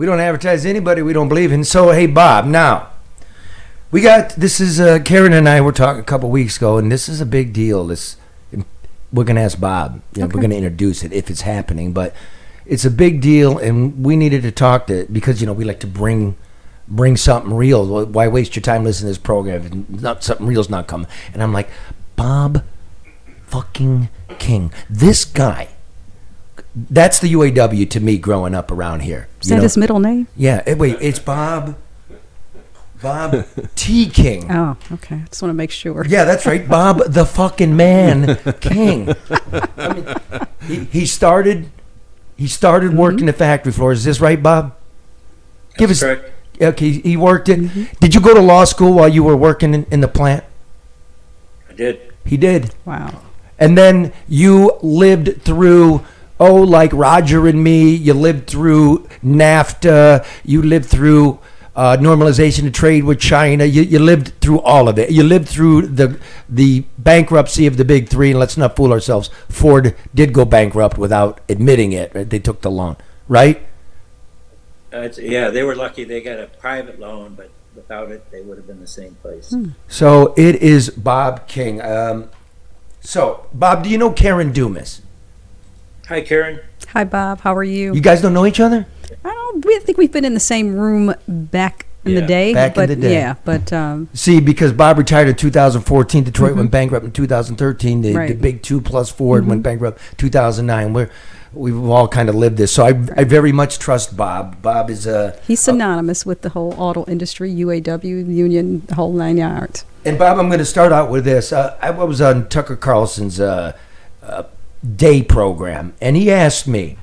We don't advertise anybody we don't believe in. So, hey, Bob, now, this is Karen and I were talking a couple weeks ago, and this is a big deal. We're going to ask Bob. We're going to introduce it if it's happening, but it's a big deal, and we needed to talk because, we like to bring something real. Why waste your time listening to this program if something real's not coming? And I'm like, Bob fucking King. This guy, that's the UAW to me growing up around here. Is that his middle name? Yeah. Wait, it's Bob T. King. Oh, okay. I just want to make sure. Yeah, that's right. Bob the fucking man King. I mean, he started working the factory floors. Is this right, Bob? That's correct. Okay, he worked it. Did you go to law school while you were working in the plant? I did. He did. Wow. And then you lived through, like Roger and me, you lived through NAFTA, you lived through normalization of trade with China, you lived through all of it. You lived through the bankruptcy of the big three, and let's not fool ourselves, Ford did go bankrupt without admitting it. Right? They took the loan, right? They were lucky they got a private loan, but without it, they would have been the same place. So it is Bob King. So, Bob, do you know Karen Dumas? Hi, Karen. Hi, Bob. How are you? You guys don't know each other? I think we've been in the same room back in the day. Back in the day. Yeah, but... See, because Bob retired in 2014, Detroit went bankrupt in 2013, the big 2 plus Ford went bankrupt 2009. We've all kind of lived this. So I very much trust Bob. Bob is he's synonymous with the whole auto industry, UAW, union, the whole 9 yards. And Bob, I'm going to start out with this. I was on Tucker Carlson's day program, and he asked me,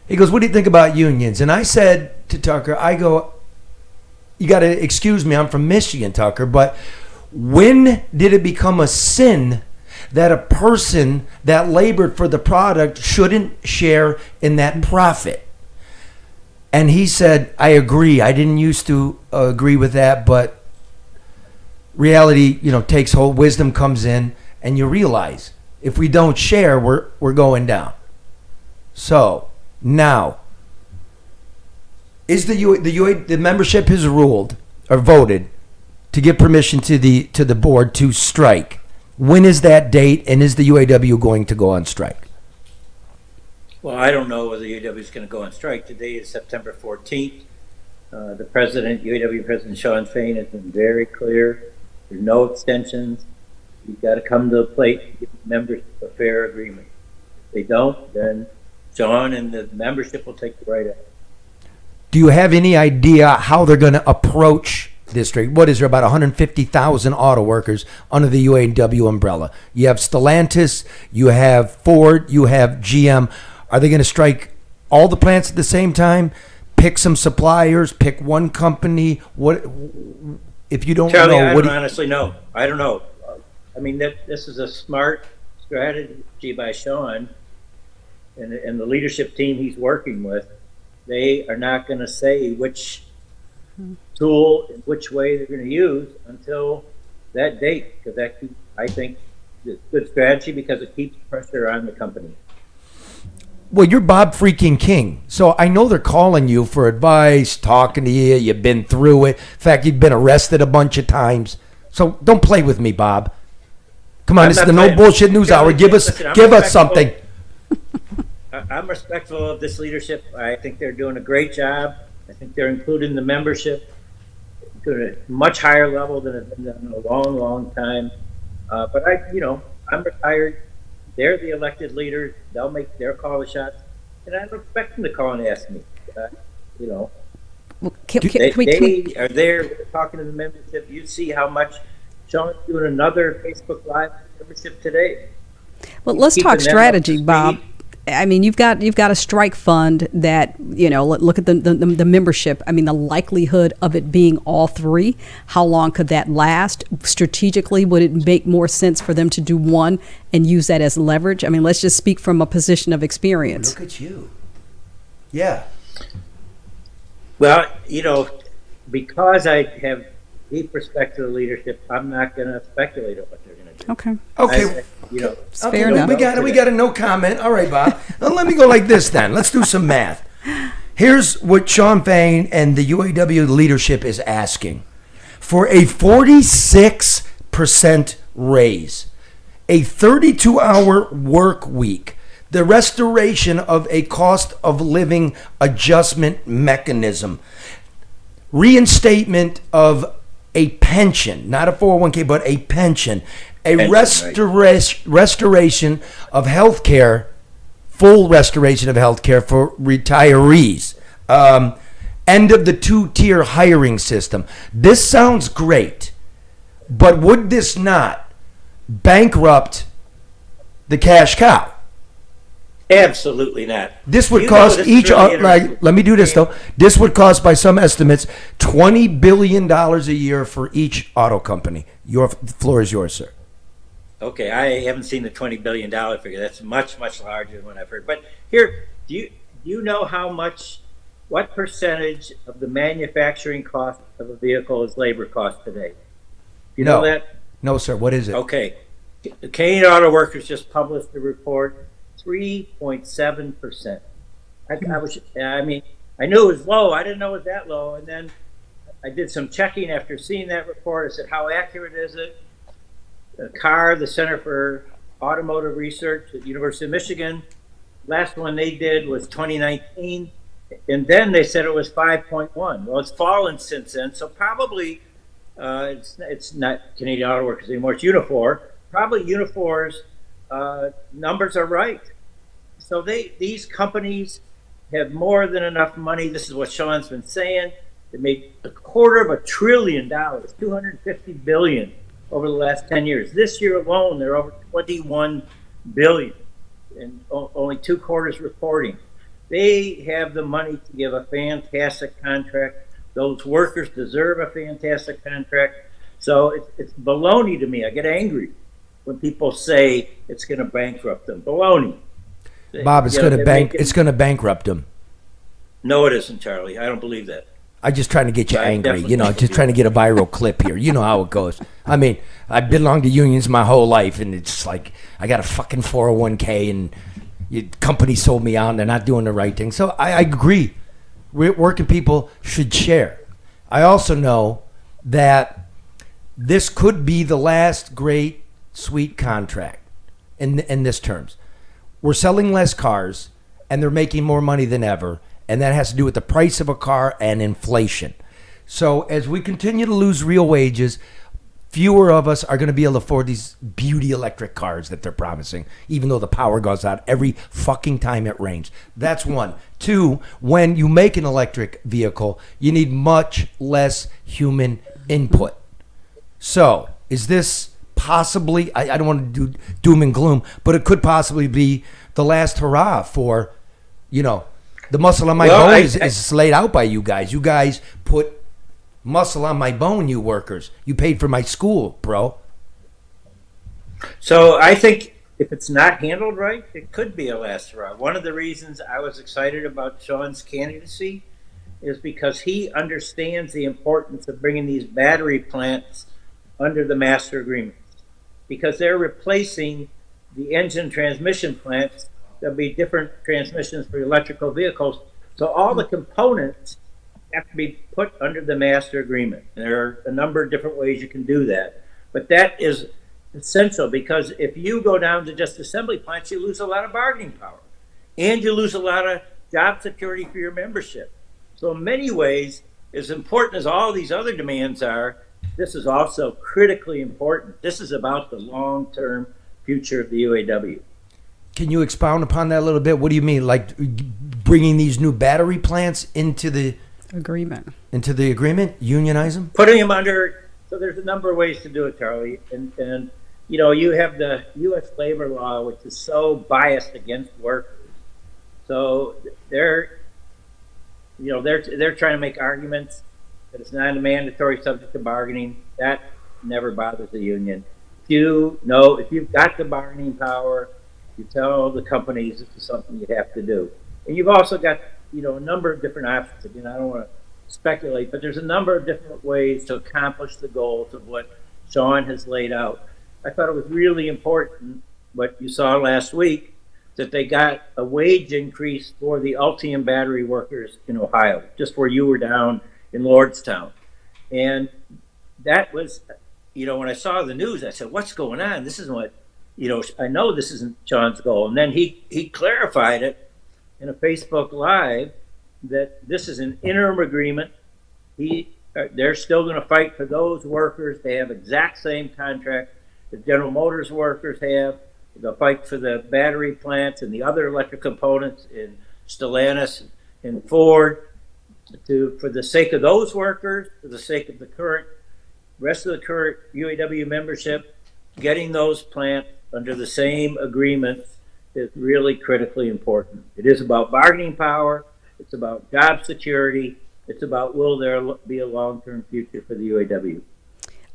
he goes, what do you think about unions? And I said to Tucker, you got to excuse me, I'm from Michigan, Tucker, but when did it become a sin that a person that labored for the product shouldn't share in that profit? And he said, I agree. I didn't used to agree with that, but reality, takes hold. Wisdom comes in, and you realize if we don't share, we're going down. So now, is the membership has ruled or voted to give permission to the board to strike? When is that date, and is the UAW going to go on strike? Well, I don't know whether the UAW is going to go on strike. Today is September 14th. The president, UAW President Sean Fain, has been very clear. There's no extensions. You've got to come to the plate and give members a fair agreement. If they don't, then Sean and the membership will take the right action. Do you have any idea how they're going to approach this strike? What is there, about 150,000 auto workers under the UAW umbrella? You have Stellantis, you have Ford, you have GM. Are they going to strike all the plants at the same time? Pick some suppliers, pick one company? What if you don't Charlie, know? I don't honestly know. I don't know. I mean, this is a smart strategy by Sean and the leadership team he's working with. They are not going to say which tool and which way they're going to use until that date, because I think it's good strategy because it keeps pressure on the company. Well, you're Bob freaking King, so I know they're calling you for advice, talking to you. You've been through it. In fact, you've been arrested a bunch of times. So don't play with me, Bob. Come on, this is the No Bullshit News Hour. Give us something. I'm respectful of this leadership. I think they're doing a great job. I think they're including the membership to a much higher level than it's been done in a long, long time. But I'm retired. They're the elected leaders. They'll call the shots, and I don't expect them to call and ask me. Well, they are there talking to the membership. You see how much Sean's doing another Facebook Live membership today. Well, let's talk strategy, Bob. I mean, you've got a strike fund that, look at the membership. I mean, the likelihood of it being all three, how long could that last? Strategically, would it make more sense for them to do one and use that as leverage? I mean, let's just speak from a position of experience. Look at you. Yeah. Well, because I have deep respect to the leadership, I'm not going to speculate on what they're going to do. Okay. Fair enough. We got a no comment. All right, Bob. Now let me go like this then. Let's do some math. Here's what Sean Fain and the UAW leadership is asking for: a 46% raise, a 32-hour work week, the restoration of a cost of living adjustment mechanism, reinstatement of a pension, not a 401k, but a pension, restoration of health care, full restoration of health care for retirees, end of the two-tier hiring system. This sounds great, but would this not bankrupt the cash cow? Absolutely not. This would cost each, let me do this though. This would cost, by some estimates, $20 billion a year for each auto company. The floor is yours, sir. Okay, I haven't seen the $20 billion figure. That's much, much larger than what I've heard. But here, do you know what percentage of the manufacturing cost of a vehicle is labor cost today? You know that? No, sir. What is it? Okay. The Canadian Auto Workers just published a report, 3.7%. I knew it was low. I didn't know it was that low. And then I did some checking after seeing that report. I said, how accurate is it? The Center for Automotive Research at the University of Michigan, last one they did was 2019. And then they said it was 5.1. Well, it's fallen since then. So probably it's not Canadian Auto Workers anymore. It's Unifor. Probably Unifor's numbers are right. So these companies have more than enough money. This is what Sean's been saying. They made $250 billion, $250 billion over the last 10 years. This year alone, they're over $21 billion, and only 2 quarters reporting. They have the money to give a fantastic contract. Those workers deserve a fantastic contract. So it's baloney to me. I get angry when people say it's going to bankrupt them. Baloney. Bob, it's going to bankrupt them. No, it isn't, Charlie. I don't believe that. I'm just trying to get you angry, just trying to get a viral clip here. You know how it goes. I mean, I've belonged to unions my whole life, and it's like I got a fucking 401k, and company sold me out, and they're not doing the right thing. So I agree. Working people should share. I also know that this could be the last great, sweet contract in this terms. We're selling less cars, and they're making more money than ever. And that has to do with the price of a car and inflation. So as we continue to lose real wages, fewer of us are going to be able to afford these beauty electric cars that they're promising, even though the power goes out every fucking time it rains. That's one. Two, when you make an electric vehicle, you need much less human input. So is this possibly, I don't want to do doom and gloom, but it could possibly be the last hurrah for, the muscle on my bone is laid out by you guys. You guys put muscle on my bone, you workers. You paid for my school, bro. So I think if it's not handled right, it could be a last hurrah. One of the reasons I was excited about Sean's candidacy is because he understands the importance of bringing these battery plants under the master agreements, because they're replacing the engine transmission plants. There'll be different transmissions for electrical vehicles. So all the components have to be put under the master agreement. And there are a number of different ways you can do that. But that is essential, because if you go down to just assembly plants, you lose a lot of bargaining power. And you lose a lot of job security for your membership. So in many ways, as important as all these other demands are, this is also critically important. This is about the long-term future of the UAW. Can you expound upon that a little bit? What do you mean, like bringing these new battery plants into the agreement? Unionize them? Putting them under. So there's a number of ways to do it, Charlie. And you have the U.S. labor law, which is so biased against workers. So they're trying to make arguments that it's not a mandatory subject to bargaining. That never bothers the union. If you've got the bargaining power, you tell the companies this is something you have to do. And you've also got, a number of different options. Again, I don't want to speculate, but there's a number of different ways to accomplish the goals of what Sean has laid out. I thought it was really important what you saw last week, that they got a wage increase for the Ultium battery workers in Ohio, just where you were down in Lordstown. And that was, when I saw the news, I said, what's going on? This isn't what, I know this isn't Sean's goal. And then he clarified it in a Facebook Live that this is an interim agreement. They're still going to fight for those workers. They have exact same contract that General Motors workers have. They'll fight for the battery plants and the other electric components in Stellantis and Ford for the sake of those workers, for the sake of the rest of the current UAW membership. Getting those plants under the same agreements is really critically important. It is about bargaining power. It's about job security. It's about, will there be a long-term future for the UAW?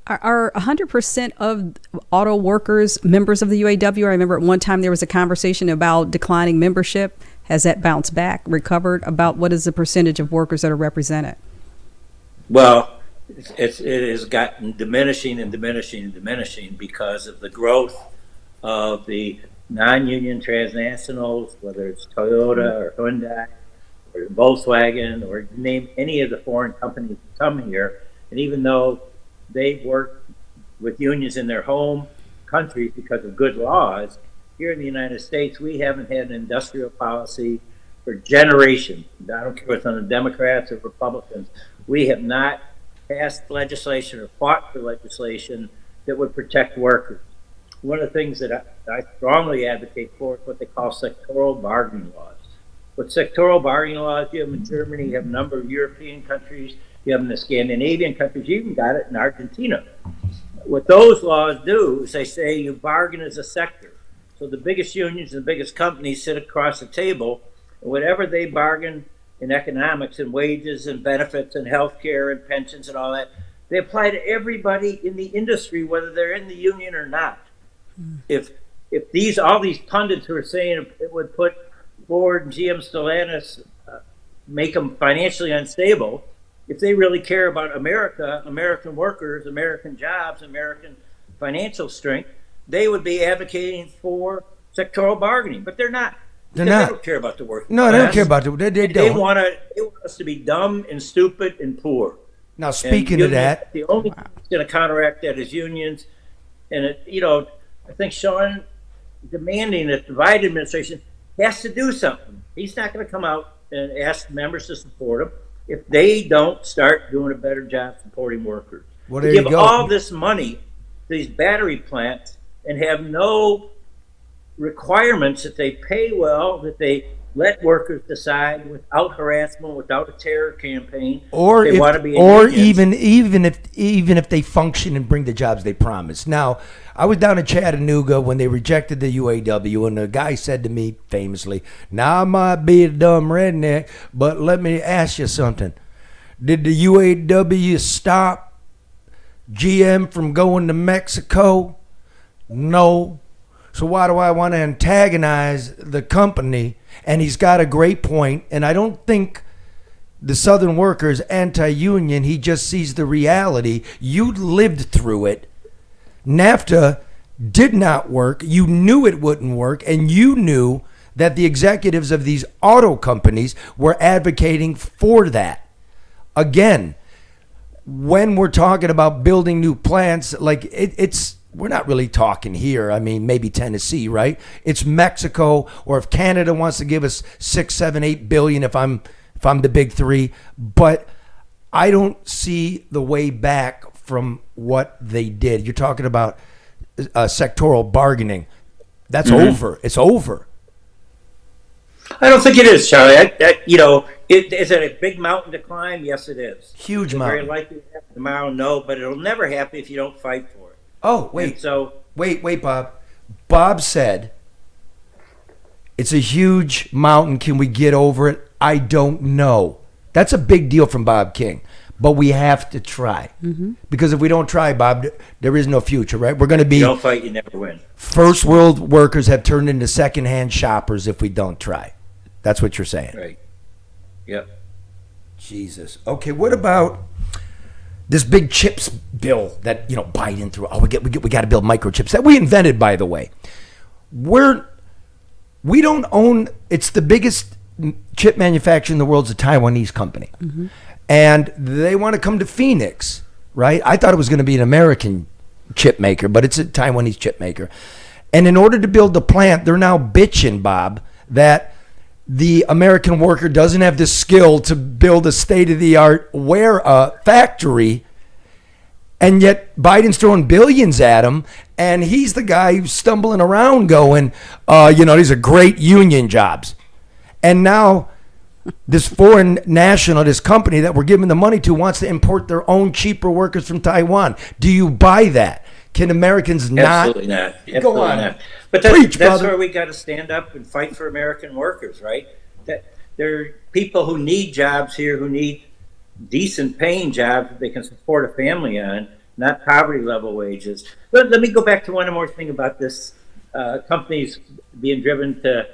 Are 100% of auto workers members of the UAW? I remember at one time there was a conversation about declining membership. Has that bounced back, recovered? About what is the percentage of workers that are represented? Well, it has gotten diminishing and diminishing and diminishing because of the growth of the non-union transnationals, whether it's Toyota or Hyundai or Volkswagen, or name any of the foreign companies that come here. And even though they've worked with unions in their home countries because of good laws, here in the United States, we haven't had an industrial policy for generations. I don't care if it's on the Democrats or Republicans. We have not passed legislation or fought for legislation that would protect workers. One of the things that I strongly advocate for is what they call sectoral bargaining laws. What sectoral bargaining laws you have in Germany, you have a number of European countries, you have in the Scandinavian countries, you even got it in Argentina. What those laws do is they say you bargain as a sector. So the biggest unions and the biggest companies sit across the table, and whatever they bargain in economics and wages and benefits and health care and pensions and all that, they apply to everybody in the industry, whether they're in the union or not. If all these pundits who are saying it would put Ford and GM Stellantis, make them financially unstable, if they really care about America, American workers, American jobs, American financial strength, they would be advocating for sectoral bargaining, but they're not. They're not. They don't care about the working No, class. they don't care about it. They They don't. want us to be dumb and stupid and poor. Now, speaking of that, the only thing that's going to counteract that is unions. And I think Sean demanding that the Biden administration has to do something. He's not going to come out and ask members to support him if they don't start doing a better job supporting workers. Well, to there you give go. all this money to these battery plants and have no requirements that they pay well, that they let workers decide without harassment, without a terror campaign. or they want to be in even if they function and bring the jobs they promise. Now, I was down in Chattanooga when they rejected the UAW, and the guy said to me famously, "Now I might be a dumb redneck, but let me ask you something. Did the UAW stop GM from going to Mexico? No. So why do I want to antagonize the company?" And he's got a great point. And I don't think the Southern worker is anti-union. He just sees the reality. You lived through it. NAFTA did not work. You knew it wouldn't work. And you knew that the executives of these auto companies were advocating for that. Again, when we're talking about building new plants, like it's we're not really talking here. I mean, maybe Tennessee, right? It's Mexico, or if Canada wants to give us 6, 7, 8 billion, if I'm the big three. But I don't see the way back from what they did. You're talking about sectoral bargaining. That's over. It's over. I don't think it is, Charlie. Is it a big mountain to climb? Yes, it is. Huge It's mountain. very likely to happen tomorrow, no, but it'll never happen if you don't fight for it. Oh, wait. And so, Wait, Bob. Bob said, it's a huge mountain. Can we get over it? I don't know. That's a big deal from Bob King. But we have to try. Mm-hmm. Because if we don't try, Bob, there is no future, right? We're going to be... you don't fight, you never win. First world workers have turned into secondhand shoppers if we don't try. That's what you're saying. Right. Yep. Jesus. Okay, what about this big chips bill that Biden threw? Oh, we got to build microchips that we invented, by the way. we don't own. It's the biggest chip manufacturer in the world's a Taiwanese company, and they want to come to Phoenix, right? I thought it was going to be an American chip maker, but it's a Taiwanese chip maker. And in order to build the plant, they're now bitching, Bob, that the American worker doesn't have the skill to build a state-of-the-art factory. And yet Biden's throwing billions at him, and he's the guy who's stumbling around going, these are great union jobs. And now this foreign national, this company that we're giving the money to, wants to import their own cheaper workers from Taiwan. Do you buy that? Can Americans not? Absolutely not. Absolutely Go on. not. But Preach, that's brother. where we got to stand up and fight for American workers, right? That there are people who need jobs here, who need decent paying jobs that they can support a family on, not poverty level wages. Let me go back to one more thing about this companies being driven to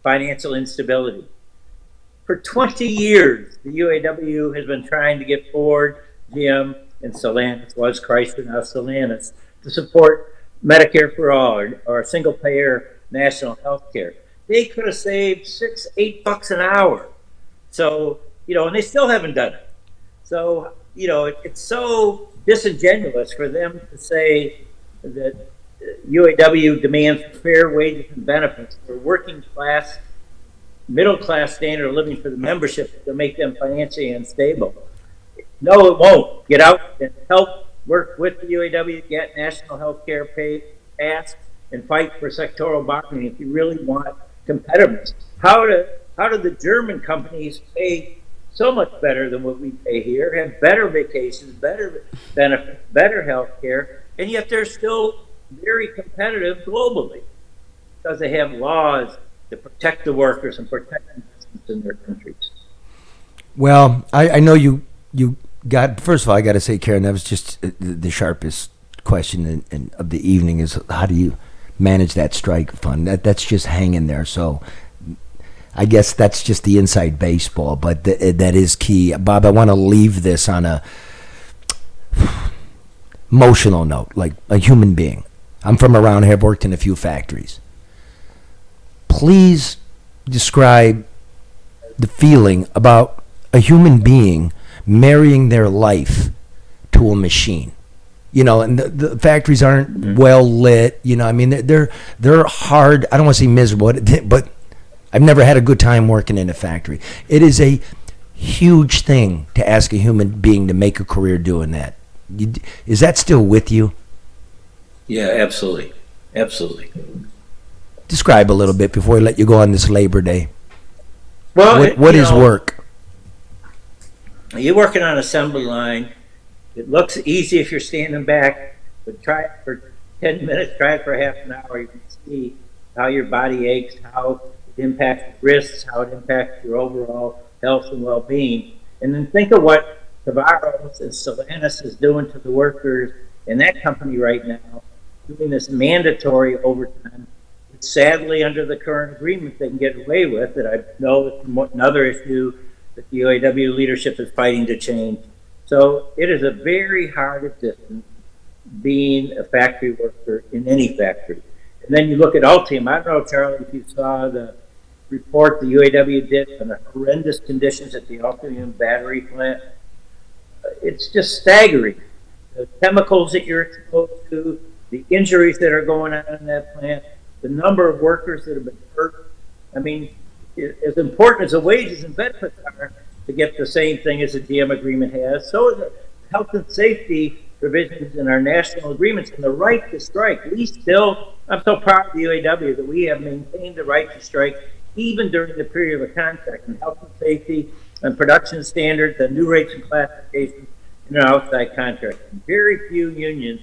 financial instability. For 20 years, the UAW has been trying to get Ford, GM, and Stellantis, was Chrysler, now Stellantis, to support Medicare for all or single payer national health care. They could have saved $6-8 an hour. So, and they still haven't done it. So, it's so disingenuous for them to say that UAW demands fair wages and benefits for working class, middle class standard of living for the membership to make them financially unstable. No, it won't. Get out and help work with the UAW, get national health care pay passed, and fight for sectoral bargaining if you really want competitiveness. How do the German companies pay so much better than what we pay here, have better vacations, better benefits, better health care, and yet they're still very competitive globally because they have laws to protect the workers and protect investments in their countries. Well, I know you got, first of all, I got to say, Karen, that was just the sharpest question of the evening is how do you manage that strike fund? That's just hanging there. So I guess that's just the inside baseball, but that is key. Bob, I want to leave this on a emotional note, like a human being. I'm from around here. I've worked in a few factories. Please describe the feeling about a human being marrying their life to a machine. And the factories aren't well lit. I mean, they're hard. I don't want to say miserable, but I've never had a good time working in a factory. It is a huge thing to ask a human being to make a career doing that. Is that still with you? Yeah, absolutely. Absolutely. Describe a little bit before we let you go on this Labor Day. Well, what is work? You're working on an assembly line. It looks easy if you're standing back, but try it for 10 minutes, try it for half an hour. You can see how your body aches, how it impacts wrists, how it impacts your overall health and well-being. And then think of what Tavares and Stellantis is doing to the workers in that company right now, doing this mandatory overtime. Which sadly, under the current agreement, they can get away with it. I know it's another issue that the UAW leadership is fighting to change. So it is a very hard existence being a factory worker in any factory. And then you look at Ultium. I don't know, Charlie, if you saw the report the UAW did on the horrendous conditions at the Ultium battery plant. It's just staggering. The chemicals that you're exposed to, the injuries that are going on in that plant, the number of workers that have been hurt. I mean, as important as the wages and benefits are to get the same thing as the GM agreement has, so is the health and safety provisions in our national agreements and the right to strike. I'm so proud of the UAW that we have maintained the right to strike even during the period of a contract, and health and safety and production standards and new rates and classifications in an outside contract. Very few unions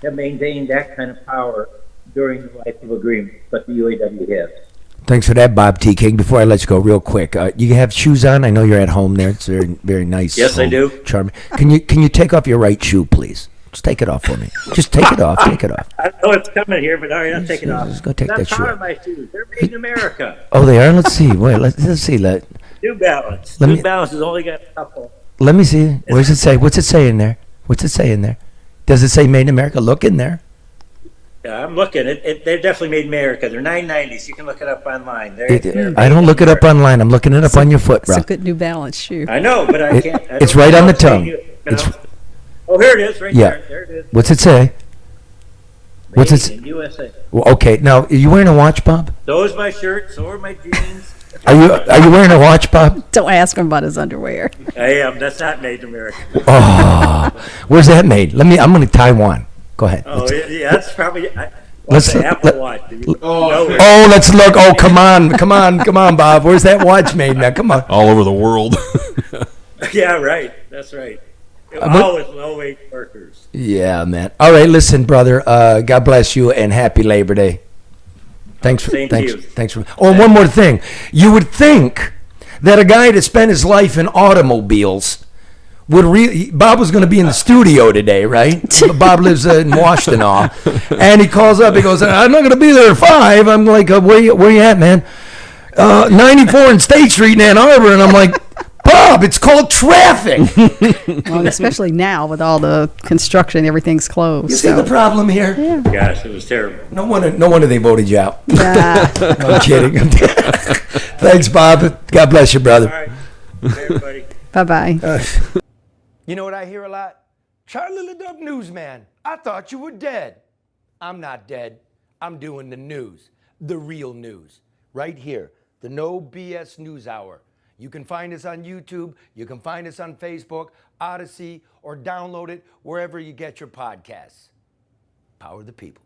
have maintained that kind of power during the life of agreement, but the UAW has. Thanks for that, Bob T. King. Before I let you go, real quick, you have shoes on. I know you're at home there. It's very, very nice. Yes, I do. Charming. Can you take off your right shoe, please? Just take it off for me. Just take it off. Take it off. I know it's coming here, but all right, I'll take it off. Just go take that shoe. I'm proud of my shoes. They're made in America. Oh, they are? Let's see. Wait, let's see. New Balance. Balance has only got a couple. Let me see. What does it say? What's it say in there? What's it say in there? Does it say Made in America? Look in there. Yeah, I'm looking. They're definitely made in America. They're $9.90s. You can look it up online. I don't look it up online. I'm looking it up on your foot, bro. It's a good New Balance shoe. I know, but I can't. It's right on the tongue. Oh, here it is, right Yeah. there. There it is. What's it say? What's Made it? in USA. Well, okay, now are you wearing a watch, Bob? So is my shirt. So are my jeans. Are you wearing a watch, Bob? Don't ask him about his underwear. I am. That's not made in America. Oh, where's that made? I'm going to Taiwan. Go ahead. Oh, yeah, that's probably. Let's- the Apple Watch. Oh, let's look. Oh, come on, Bob. Where's that watch made now? Come on. All over the world. Yeah, right. That's right. but- All with low-wage workers. Yeah, man. All right, listen, brother. God bless you and happy Labor Day. Thanks for Same to you. thanks for. Oh, and one more thing. You would think that a guy that spent his life in automobiles would Bob was going to be in the studio today, right? Bob lives in Washtenaw, and he calls up. He goes, "I'm not going to be there at 5." I'm like, "Where you at, man?" 94 in State Street in Ann Arbor, and I'm like, Bob, it's called traffic. Well, especially now with all the construction, everything's closed. You see the problem here? Yeah. Gosh, it was terrible. No wonder they voted you out. Yeah. No, I'm kidding. Thanks, Bob. God bless you, brother. All right. Hey, everybody. Bye-bye. You know what I hear a lot? Charlie LeDuff newsman, I thought you were dead. I'm not dead. I'm doing the news, the real news, right here, the No BS News Hour. You can find us on YouTube. You can find us on Facebook, Odyssey, or download it wherever you get your podcasts. Power the people.